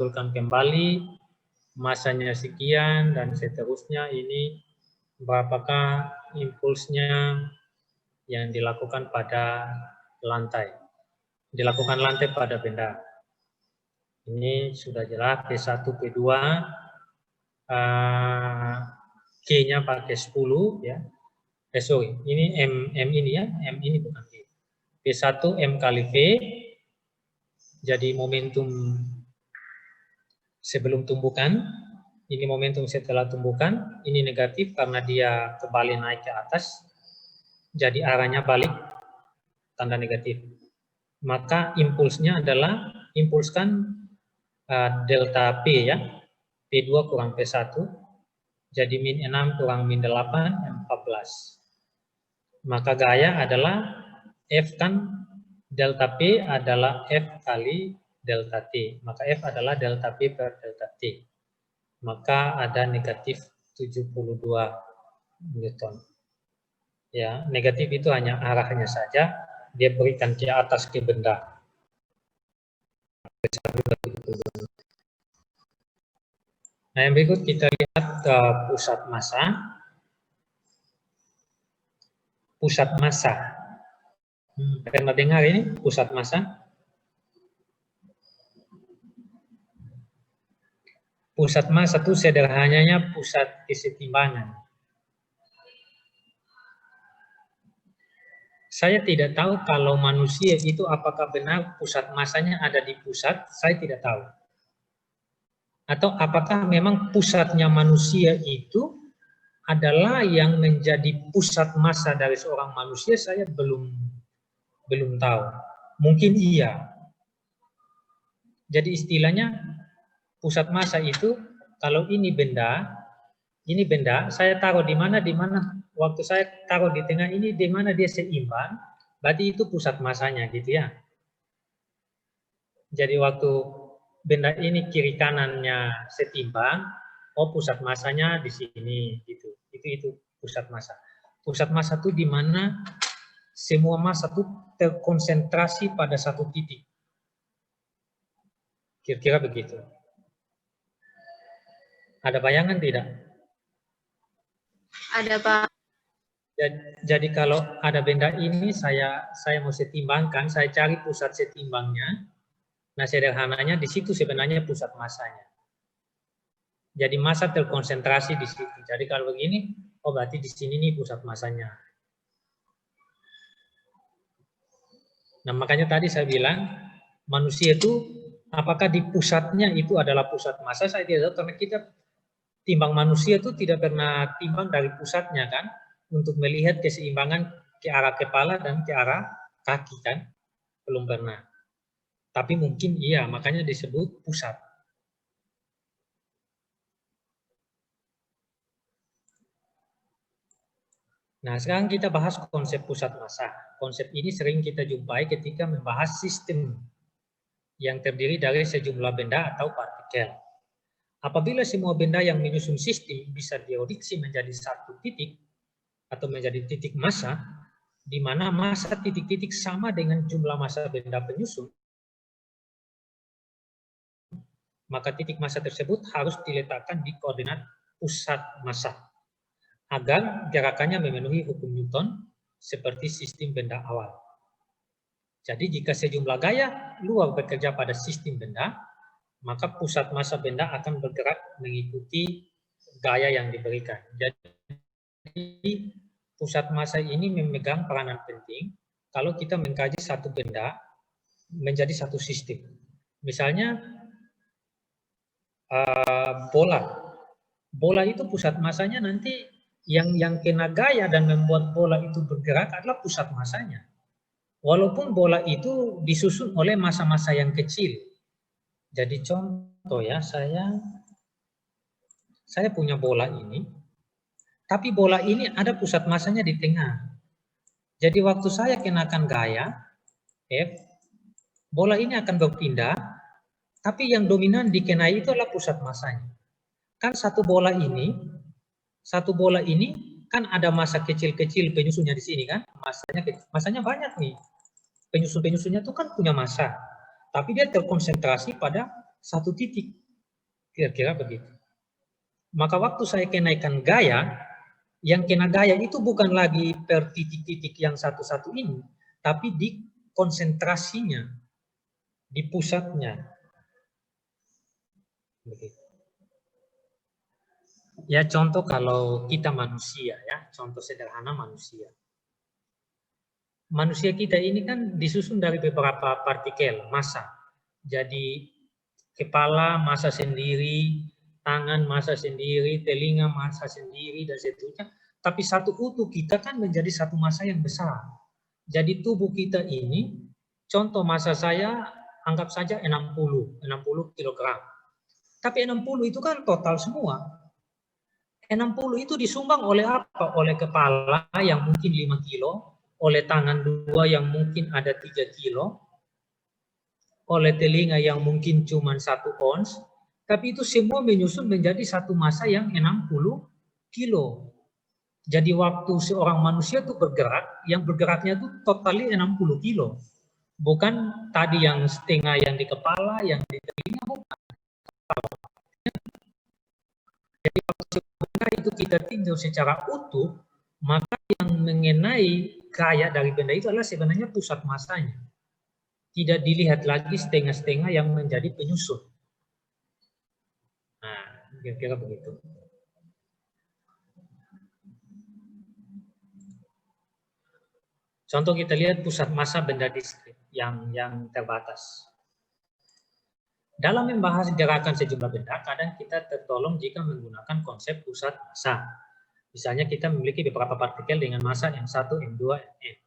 betulkan kembali, masanya sekian, dan seterusnya. Ini berapakah impulsnya yang dilakukan pada lantai, pada benda. Ini sudah jelas P1, P2, G-nya pakai 10 ya. Sorry, ini M ini ya, M ini bukan G. P1 M kali V, jadi momentum sebelum tumbukan, ini momentum setelah tumbukan, ini negatif karena dia kembali naik ke atas, jadi arahnya balik, tanda negatif. Maka impulsnya adalah, impulskan delta P ya, P2 kurang P1, jadi min 6 kurang min 8, 14. Maka gaya adalah F kan, delta P adalah F kali delta T. Maka F adalah delta P per delta T. Maka ada negatif 72 Newton. Ya, negatif itu hanya arahnya saja, dia berikan ke atas ke benda. Nah, yang berikut kita lihat pusat massa. Pusat massa. Pernah dengar ini pusat massa? Pusat massa itu sederhananya pusat kesetimbangan. Saya tidak tahu kalau manusia itu apakah benar pusat massanya ada di pusat, saya tidak tahu. Atau apakah memang pusatnya manusia itu adalah yang menjadi pusat massa dari seorang manusia, saya belum tahu. Mungkin iya. Jadi istilahnya pusat massa itu, kalau ini benda, saya taruh di mana, waktu saya taruh di tengah ini, di mana dia seimbang, berarti itu pusat massanya gitu ya. Jadi waktu benda ini kiri kanannya setimbang, oh pusat massanya di sini gitu. Itu pusat massa. Pusat massa itu di mana semua massa itu terkonsentrasi pada satu titik. Kira-kira begitu. Ada bayangan tidak? Ada, Pak. Jadi kalau ada benda ini saya mau setimbangkan, saya cari pusat setimbangnya. Nah, sederhananya di situ sebenarnya pusat massanya. Jadi massa terkonsentrasi di situ. Jadi kalau begini, oh berarti di sini nih pusat massanya. Nah, makanya tadi saya bilang manusia itu apakah di pusatnya itu adalah pusat massa, saya tidak tahu, karena kita timbang manusia itu tidak pernah timbang dari pusatnya kan, untuk melihat keseimbangan ke arah kepala dan ke arah kaki kan, belum pernah. Tapi mungkin iya, makanya disebut pusat. Nah, sekarang kita bahas konsep pusat massa. Konsep ini sering kita jumpai ketika membahas sistem yang terdiri dari sejumlah benda atau partikel. Apabila semua benda yang menyusun sistem bisa dioreksi menjadi satu titik atau menjadi titik massa, di mana massa titik-titik sama dengan jumlah massa benda penyusun, maka titik massa tersebut harus diletakkan di koordinat pusat massa agar gerakannya memenuhi hukum Newton seperti sistem benda awal. Jadi jika sejumlah gaya luar bekerja pada sistem benda, maka pusat massa benda akan bergerak mengikuti gaya yang diberikan. Jadi pusat massa ini memegang peranan penting kalau kita mengkaji satu benda menjadi satu sistem. Misalnya bola itu pusat massanya nanti yang kena gaya dan membuat bola itu bergerak adalah pusat massanya. Walaupun bola itu disusun oleh massa-massa yang kecil. Jadi contoh ya, saya punya bola ini, tapi bola ini ada pusat massanya di tengah. Jadi waktu saya kenakan gaya F, bola ini akan berpindah, tapi yang dominan dikenai itu adalah pusat massanya. Kan satu bola ini kan ada massa kecil-kecil penyusunnya di sini kan, massanya banyak nih. Penyusun-penyusunnya itu kan punya massa, tapi dia terkonsentrasi pada satu titik. Kira-kira begitu. Maka waktu saya kenaikan gaya, yang kena gaya itu bukan lagi per titik-titik yang satu-satu ini, tapi di konsentrasinya, di pusatnya. Begitu. Ya contoh kalau kita manusia ya, contoh sederhana manusia. Manusia kita ini kan disusun dari beberapa partikel, massa. Jadi kepala massa sendiri, tangan massa sendiri, telinga massa sendiri, dan seterusnya. Tapi satu utuh kita kan menjadi satu massa yang besar. Jadi tubuh kita ini, contoh massa saya anggap saja 60 kg. Tapi 60 itu kan total semua. 60 itu disumbang oleh apa? Oleh kepala yang mungkin 5 kilo, oleh tangan 2 yang mungkin ada 3 kilo, oleh telinga yang mungkin cuma 1 ons, tapi itu semua menyusun menjadi satu massa yang 60 kilo. Jadi waktu seorang manusia itu bergerak, yang bergeraknya itu totalnya 60 kilo. Bukan tadi yang setengah yang di kepala, yang di telinga, bukan. Jadi kalau sebenarnya itu kita tinjau secara utuh, maka yang mengenai gaya dari benda itu adalah sebenarnya pusat massanya. Tidak dilihat lagi setengah-setengah yang menjadi penyusun. Nah, kira-kira begitu. Contoh kita lihat pusat massa benda diskrit yang terbatas. Dalam membahas gerakan sejumlah benda, kadang kita tertolong jika menggunakan konsep pusat massa. Misalnya kita memiliki beberapa partikel dengan massa M1, M2, Mn.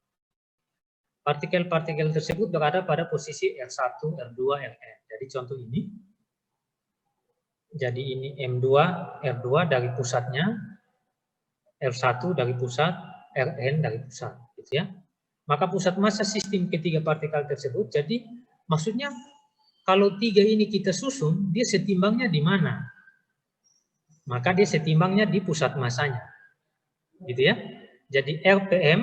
Partikel-partikel tersebut berada pada posisi R1, R2, Rn. Jadi contoh ini. Jadi ini M2, R2 dari pusatnya, R1 dari pusat, Rn dari pusat. Gitu ya. Maka pusat massa sistem ketiga partikel tersebut, jadi maksudnya kalau tiga ini kita susun, dia setimbangnya di mana? Maka dia setimbangnya di pusat massanya. Gitu ya. Jadi RPM,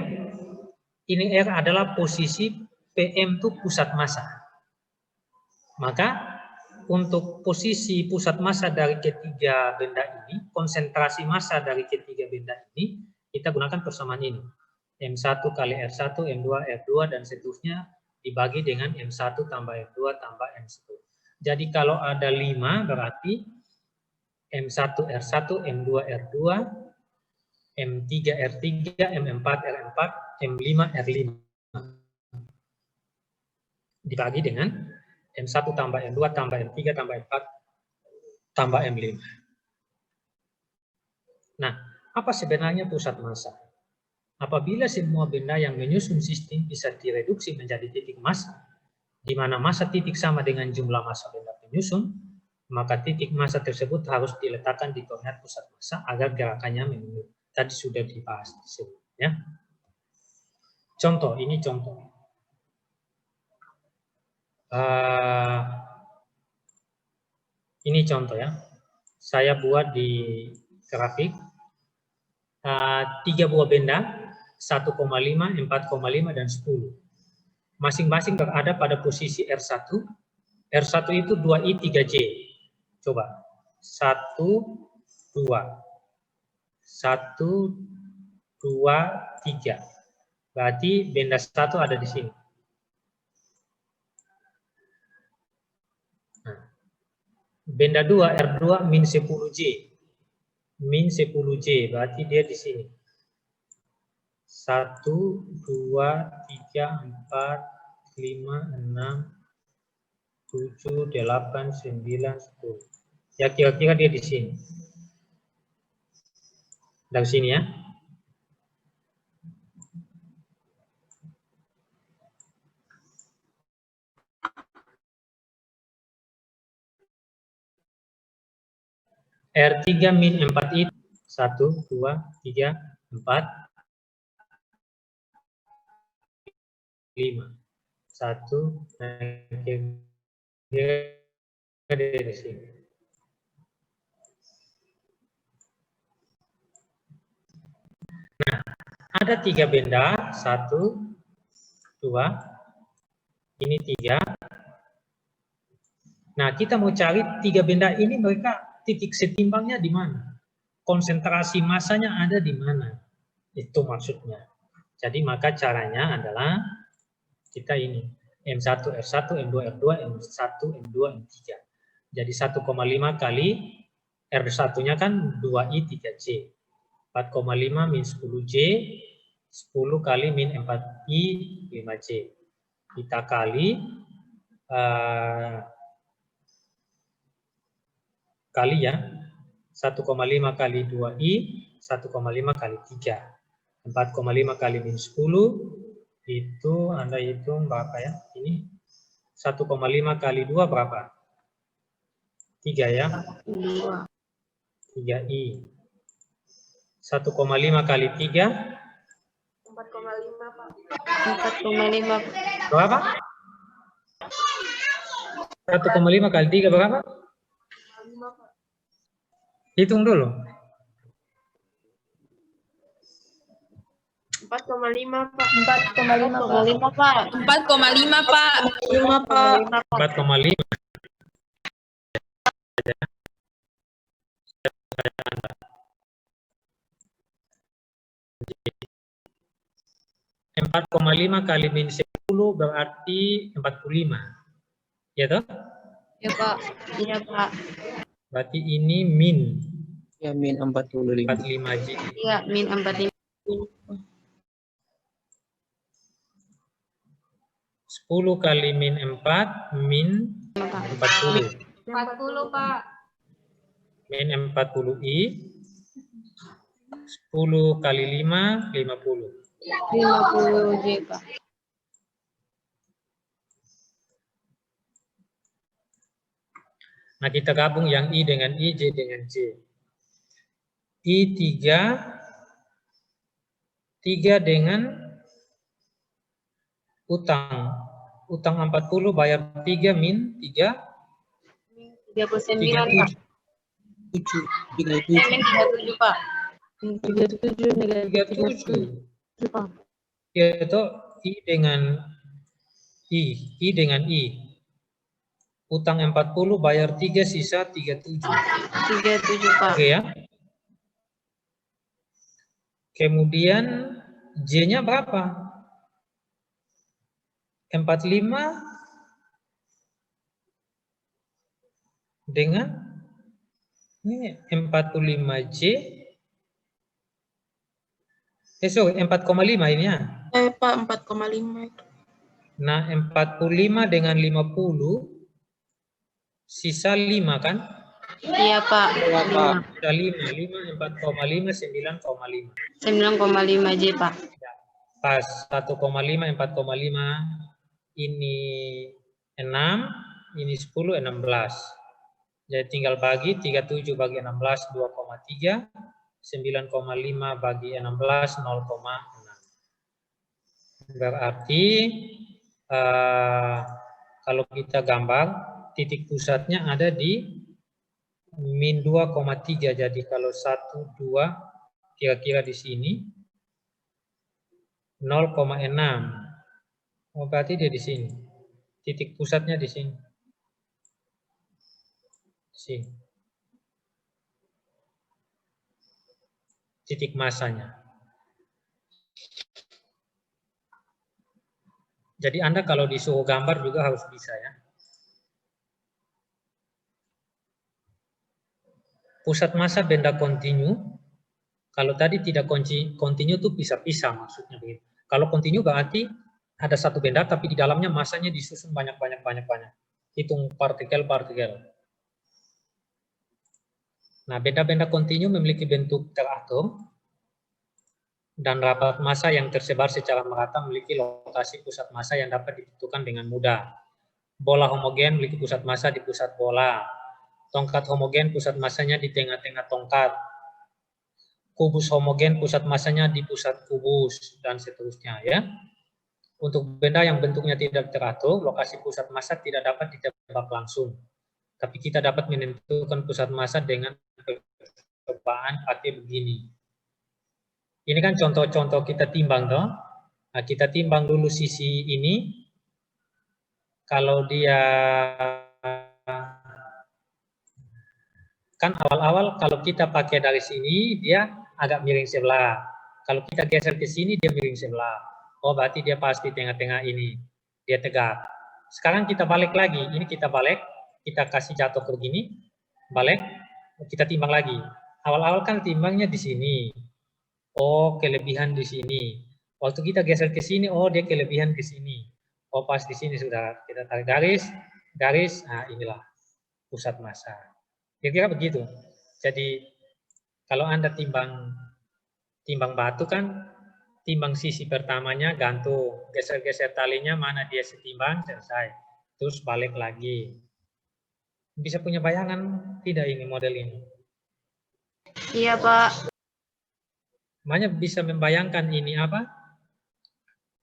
ini R adalah posisi, PM itu pusat massa. Maka untuk posisi pusat massa dari ketiga benda ini, konsentrasi massa dari ketiga benda ini, kita gunakan persamaan ini. M1 kali R1, M2, R2, dan seterusnya dibagi dengan M1 tambah M2 tambah M1. Jadi kalau ada 5 berarti M1 R1, M2 R2, M3 R3, M4 R4, M5 R5. Dibagi dengan M1 tambah M2 tambah M3 tambah M4 tambah M5. Nah, apa sebenarnya pusat massa? Apabila semua benda yang menyusun sistem bisa direduksi menjadi titik massa, di mana massa titik sama dengan jumlah massa benda penyusun, maka titik massa tersebut harus diletakkan di koordinat pusat massa agar gerakannya menurun. Tadi sudah dibahas sebelumnya. Contoh, ini contoh. Ini contoh ya. Saya buat di grafik 3 buah benda, 1,5, 4,5, dan 10. Masing-masing berada pada posisi R1. R1 itu 2I 3J. Coba. 1, 2. 1, 2, 3. Berarti benda 1 ada di sini. Nah. Benda 2, R2 min 10J. Min 10J, berarti dia di sini. 1, 2, 3, 4, 5, 6, 7, 8, 9, 10. Ya kira-kira dia di sini. Dari sini ya. R3 min 4 itu 1, 2, 3, 4, 5. 1, dari sini. Nah, ada 3 benda, 1, 2, ini 3. Nah, kita mau cari 3 benda ini mereka titik setimbangnya di mana? Konsentrasi massanya ada di mana? Itu maksudnya. Jadi maka caranya adalah kita ini M1 R1, M2 R2, M1 M2 M3. Jadi 1,5 kali R1-nya kan 2I 3J. 4,5 min 10J, 10 kali min 4I 5J. Kita kali kali ya 1,5 kali 2I 1,5 kali 3 4,5 kali min 10 itu Anda hitung berapa ya ini 1,5 kali 2 berapa 3 ya 3I 1,5 kali 3 4,5 Pak. 4,5 berapa 1,5 kali 3 berapa 5 Pak. hitung dulu 4,5 Pak. 4,5 Pak. 4,5 Pak. 5 Pak. 4,5 4,5 kali min 10 berarti 45 ya toh Ya Pak. Iya Pak. berarti ini min Ya, min 45. 45J Iya, min 45. 10 kali min 4 min 40 40 Pak. min 40I 10 kali 5 50 50 J Pak. nah kita gabung yang I dengan I, J dengan J I 3 dengan utang 40 bayar 3 min 3 39 Pak. 37. Min 37 Pak. 37 negatif 37 Pak. yaitu I dengan I utang 40 bayar 3 sisa 37 37 Pak. oke ya kemudian J-nya berapa 45 dengan ini 45J 4,5 ini ya Pak 4,5 itu. nah 45 dengan 50 sisa 5 kan Iya Pak. sisa 5 4,5 9,5 9,5 J Pak. pas 1,5 4,5 ini 6 ini 10 16 jadi tinggal bagi 37 bagi 16 2,3 9,5 bagi 16 0,6 berarti kalau kita gambar titik pusatnya ada di min 2,3 jadi kalau 1 2 kira-kira di sini 0,6 oh berarti dia di sini titik pusatnya di sini titik masanya jadi Anda kalau disuruh gambar juga harus bisa ya pusat massa benda kontinu kalau tadi tidak kontinu itu pisah-pisah maksudnya begitu kalau kontinu berarti ada satu benda tapi di dalamnya masanya disusun banyak hitung partikel nah benda-benda kontinu memiliki bentuk teratur dan rapat massa yang tersebar secara merata memiliki lokasi pusat massa yang dapat ditentukan dengan mudah bola homogen memiliki pusat massa di pusat bola tongkat homogen pusat massanya di tengah-tengah tongkat kubus homogen pusat massanya di pusat kubus dan seterusnya ya untuk benda yang bentuknya tidak teratur lokasi pusat massa tidak dapat ditebak langsung tapi kita dapat menentukan pusat massa dengan percobaan pakai begini. Ini kan contoh-contoh kita timbang toh. Nah, kita timbang dulu sisi ini. Kalau dia Kan awal-awal kalau kita pakai dari sini, dia agak miring sebelah. Kalau kita geser ke sini, dia miring sebelah. Oh, berarti dia pas di tengah-tengah ini. Dia tegak. Sekarang kita balik lagi. Ini kita balik. Kita kasih jatuh ke begini. Balik. Kita timbang lagi. Awal-awal kan timbangnya di sini. Oh, kelebihan di sini. Waktu kita geser ke sini, oh dia kelebihan ke sini. Oh, pas di sini sudah. Kita tarik garis. Garis. Nah, inilah pusat massa. Kira-kira begitu. Jadi kalau Anda timbang batu kan, timbang sisi pertamanya gantung, geser-geser talinya mana dia setimbang, selesai. Terus balik lagi. Bisa punya bayangan tidak ini model ini? Iya, Pak. Makanya bisa membayangkan ini apa?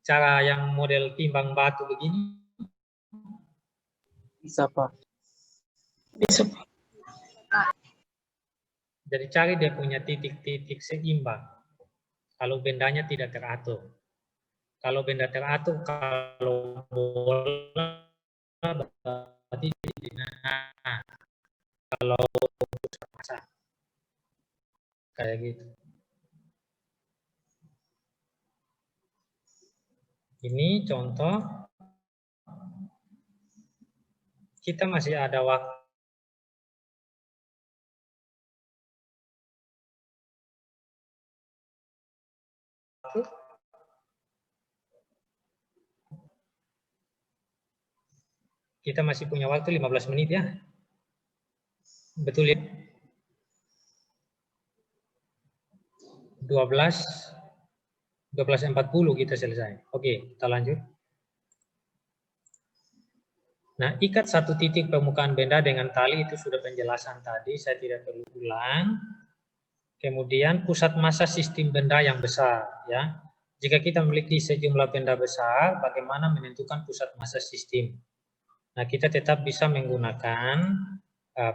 Cara yang model timbang batu begini? Bisa, Pak. Bisa, Pak. Jadi cari dia punya titik-titik seimbang. Kalau bendanya tidak teratur. Kalau benda teratur, kalau bola berarti di tengah. Kalau pusat massa kayak gitu. Ini contoh. Kita masih ada waktu. Kita masih punya waktu 15 menit ya. Betul ya? 12.40 kita selesai. Oke, kita lanjut. Nah, ikat satu titik permukaan benda dengan tali itu sudah penjelasan tadi, saya tidak perlu ulang. Kemudian pusat massa sistem benda yang besar ya. Jika kita memiliki sejumlah benda besar, bagaimana menentukan pusat massa sistem? Nah, kita tetap bisa menggunakan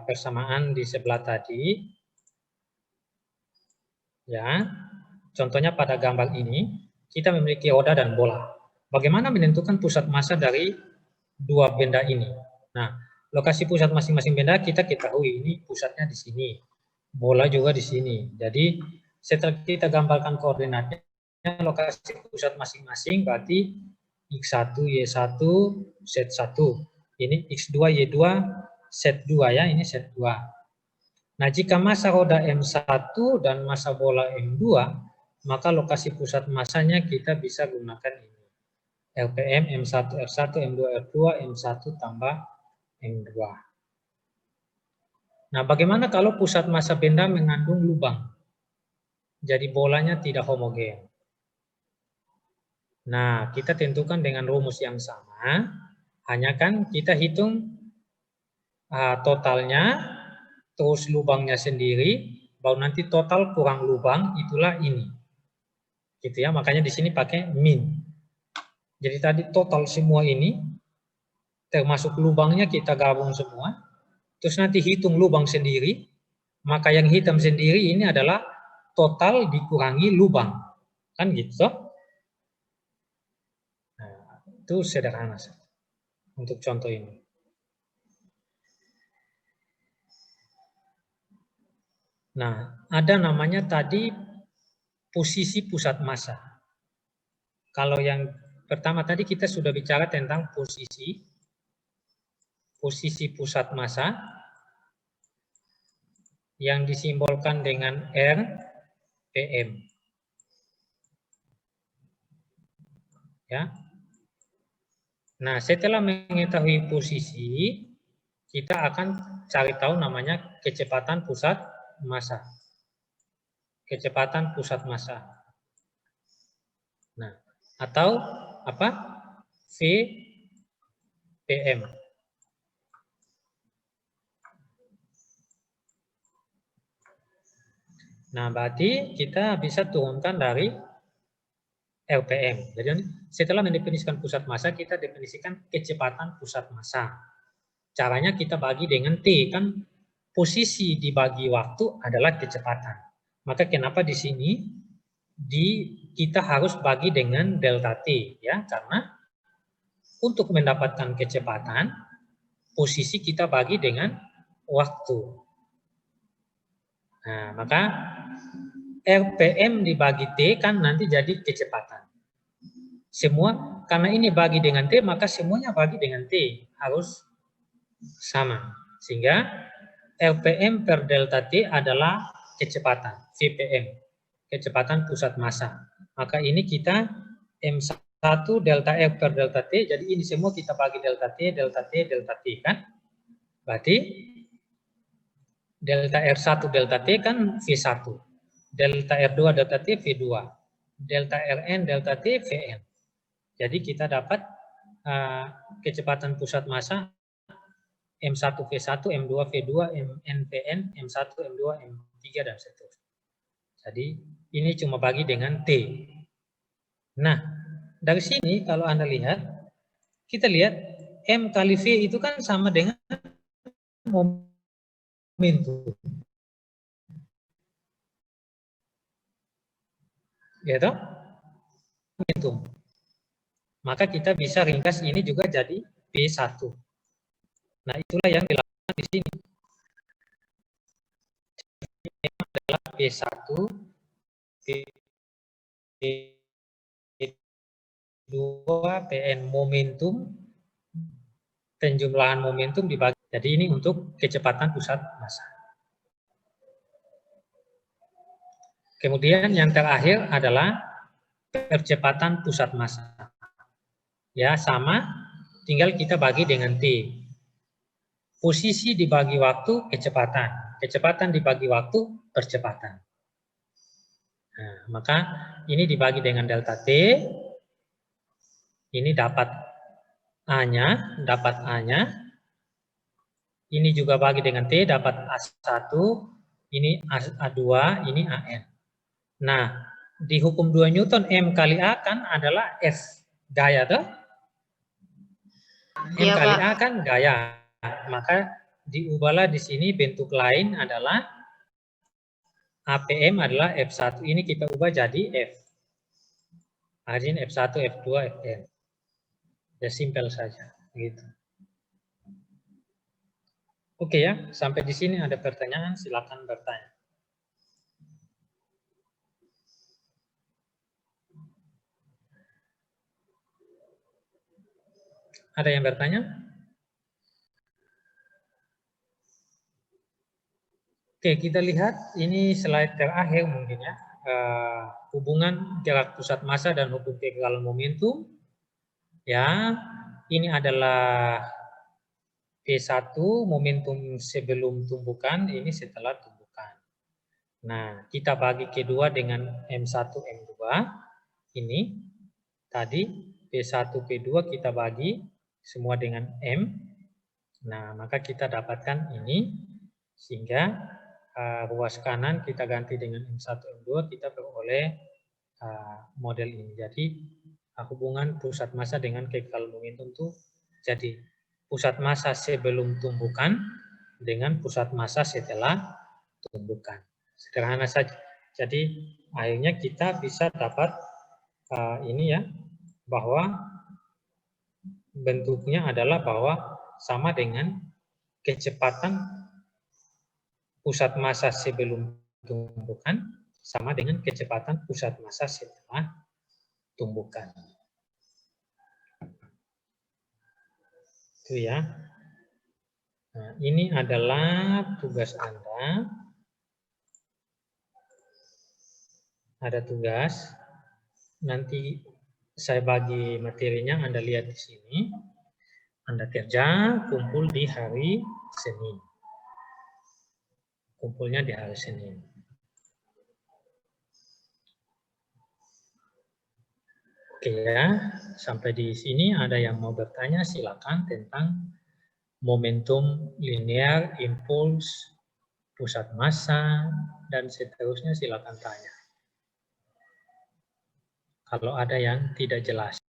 persamaan di sebelah tadi. Ya. Contohnya pada gambar ini, kita memiliki roda dan bola. Bagaimana menentukan pusat massa dari dua benda ini? Nah, lokasi pusat masing-masing benda kita ketahui, ini pusatnya di sini. Bola juga di sini. Jadi, setelah kita gambarkan koordinatnya, lokasi pusat masing-masing berarti X1, Y1, Z1. Ini X2, Y2, Z2 ya, ini Z2. Nah, jika massa roda M1 dan massa bola M2, maka lokasi pusat massanya kita bisa gunakan ini. RPM, M1, R1, M2, R2, M1 tambah M2. Nah, bagaimana kalau pusat massa benda mengandung lubang? Jadi bolanya tidak homogen. Nah, kita tentukan dengan rumus yang sama, hanya kan kita hitung totalnya, terus lubangnya sendiri, baru nanti total kurang lubang, itulah ini. Gitu ya, makanya di sini pakai min. Jadi tadi total semua ini, termasuk lubangnya kita gabung semua, terus nanti hitung lubang sendiri, maka yang hitam sendiri ini adalah total dikurangi lubang. Kan gitu. Nah, itu sederhana untuk contoh ini. Nah, ada namanya tadi posisi pusat massa. Kalau yang pertama tadi kita sudah bicara tentang posisi pusat massa yang disimbolkan dengan RPM. Ya. Nah, setelah mengetahui posisi, kita akan cari tahu namanya kecepatan pusat massa. Kecepatan pusat massa. Nah, atau apa? VPM. Nah, berarti kita bisa turunkan dari RPM. Jadi setelah mendefinisikan pusat massa, kita definisikan kecepatan pusat massa. Caranya kita bagi dengan T, kan posisi dibagi waktu adalah kecepatan. Maka kenapa di sini kita harus bagi dengan delta T ya, karena untuk mendapatkan kecepatan posisi kita bagi dengan waktu. Nah, maka RPM dibagi T kan nanti jadi kecepatan. Semua, karena ini bagi dengan T, maka semuanya bagi dengan T. Harus sama. Sehingga RPM per delta T adalah kecepatan, VPM. Kecepatan pusat massa. Maka ini kita M1 delta R per delta T, jadi ini semua kita bagi delta T, delta T, delta T kan. Berarti delta R1 delta T kan V1. Delta R2 delta T V2. Delta Rn delta T Vn. Jadi kita dapat kecepatan pusat massa M1 V1, M2 V2, Mn Vn, M1 M2 M3 dan seterusnya. Jadi ini cuma bagi dengan T. Nah, dari sini kalau Anda lihat, kita lihat M kali V itu kan sama dengan momentum. Gitu? Momentum. Maka kita bisa ringkas ini juga jadi P1. Nah, itulah yang dilakukan di sini. Ini adalah P1, P2, Pn momentum, penjumlahan momentum dibagi. Jadi ini untuk kecepatan pusat massa. Kemudian yang terakhir adalah percepatan pusat massa. Ya, sama, tinggal kita bagi dengan T. Posisi dibagi waktu, kecepatan. Kecepatan dibagi waktu, percepatan. Nah, maka ini dibagi dengan delta T. Ini dapat A-nya, Ini juga bagi dengan T, dapat A1, ini A2, ini AN. Nah, di hukum 2 Newton, M kali A kan adalah F, gaya tuh. M Iya, kali Pak. A kan gaya. Maka diubahlah di sini bentuk lain adalah APM adalah F1. Ini kita ubah jadi F. Artinya F1, F2, Fn. Ya simpel saja. Gitu. Oke ya, sampai di sini ada pertanyaan, silakan bertanya. Ada yang bertanya? Oke, kita lihat ini slide terakhir mungkin ya. Hubungan gerak pusat massa dan hukum kegagalan momentum. Ya, ini adalah P1 momentum sebelum tumbukan, ini setelah tumbukan. Nah, kita bagi kedua dengan M1, M2. Ini tadi P1, P2 kita bagi semua dengan M. Nah, maka kita dapatkan ini sehingga ruas kanan kita ganti dengan M1, M2, kita beroleh model ini. Jadi hubungan pusat massa dengan kegagalan momentum itu jadi pusat massa sebelum tumbukan dengan pusat massa setelah tumbukan. Sederhana saja. Jadi akhirnya kita bisa dapat ini ya, bahwa bentuknya adalah bahwa sama dengan kecepatan pusat massa sebelum tumbukan sama dengan kecepatan pusat massa setelah tumbukan. Itu ya. Nah, ini adalah tugas Anda. Ada tugas. Nanti saya bagi materinya, Anda lihat di sini. Anda kerja, kumpul di hari Senin. Kumpulnya di hari Senin. Oke ya, sampai di sini ada yang mau bertanya, silakan tentang momentum linear, impuls, pusat massa, dan seterusnya silakan tanya. Kalau ada yang tidak jelas.